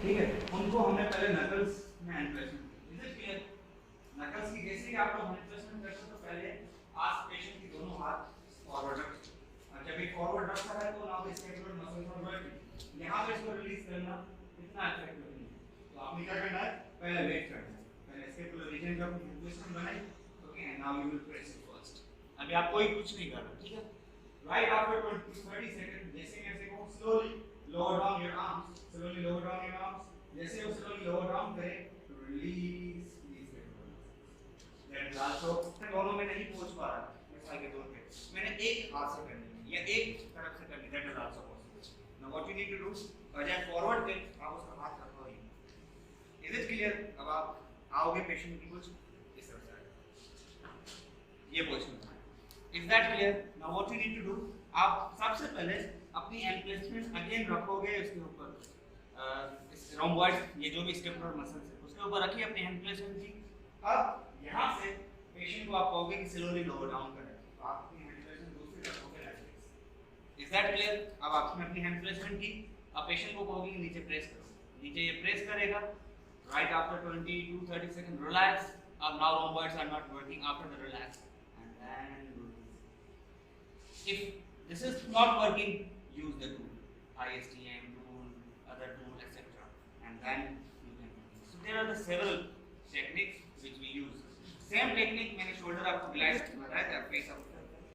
ठीक है, उनको हमने पहले नकल्स में हैंड प्लेसमेंट की। Is it clear? नकल्स की जैसे ही आप लोग हैंड प्लेसमेंट करते हो तो पहले आस्क पेशेंट की दोनों हाथ फॉरवर्ड रखें, और जब ये फॉरवर्ड रखता है तो नाउ स्टेपुलर मसल्स आर वर्किंग। यहां पे इसको रिलीज करना इतना इफेक्टिव नहीं है, तो आपने क्या करना है, पहले वेट करना है, पहले स्टेपुलर रीजन का प्लेसमेंट बनाए। Okay, and now you will press it first. अभी आप कोई कुछ नहीं कर रहे, ठीक है? राइट आफ्टर 20 30 सेकंड जैसे कैसे को slowly lower down your arms, slowly lower down your arms, जैसे वो slowly lower down करे तो release that also दोनों में नहीं पहुंच पा रहा मिसाल के तौर पे मैंने एक हाथ से करनी है या एक तरफ से करनी, that is also possible. Now what you need to do, जब फॉरवर्ड पे आप उसका हाथ रखो ही, is it clear? अब आप आओगे पेशेंट की कुछ इस तरफ से ये पोजीशन में, is that clear? Now what you need to do, आप सबसे पहले अपनी हैंड प्लेसमेंट अगेन रखोगे उसके ऊपर इस रोम्बॉइड ये जो भी स्टेपुलर मसल्स है उसके ऊपर रखिए अपनी हैंड प्लेसमेंट की। अब यहाँ से पेशेंट को आप कहोगे कि स्लोली लोअर डाउन करें, तो आप अपनी हैंड प्लेसमेंट दूसरी तरफ रखोगे like this. Is that clear? अब आपने अपनी हैंड प्लेसमेंट की, अब पेशेंट को कहोगे कि नीचे प्रेस करो, नीचे ये प्रेस करेगा। Right after 20 to 30 second relax. अब now rhomboids are not working after the relax and then if this is not working, use the tool, ISTM tool, other tool, etc. And then you can. So there are the several techniques which we use. Same technique मैंने shoulder आपको relax बताया था, face up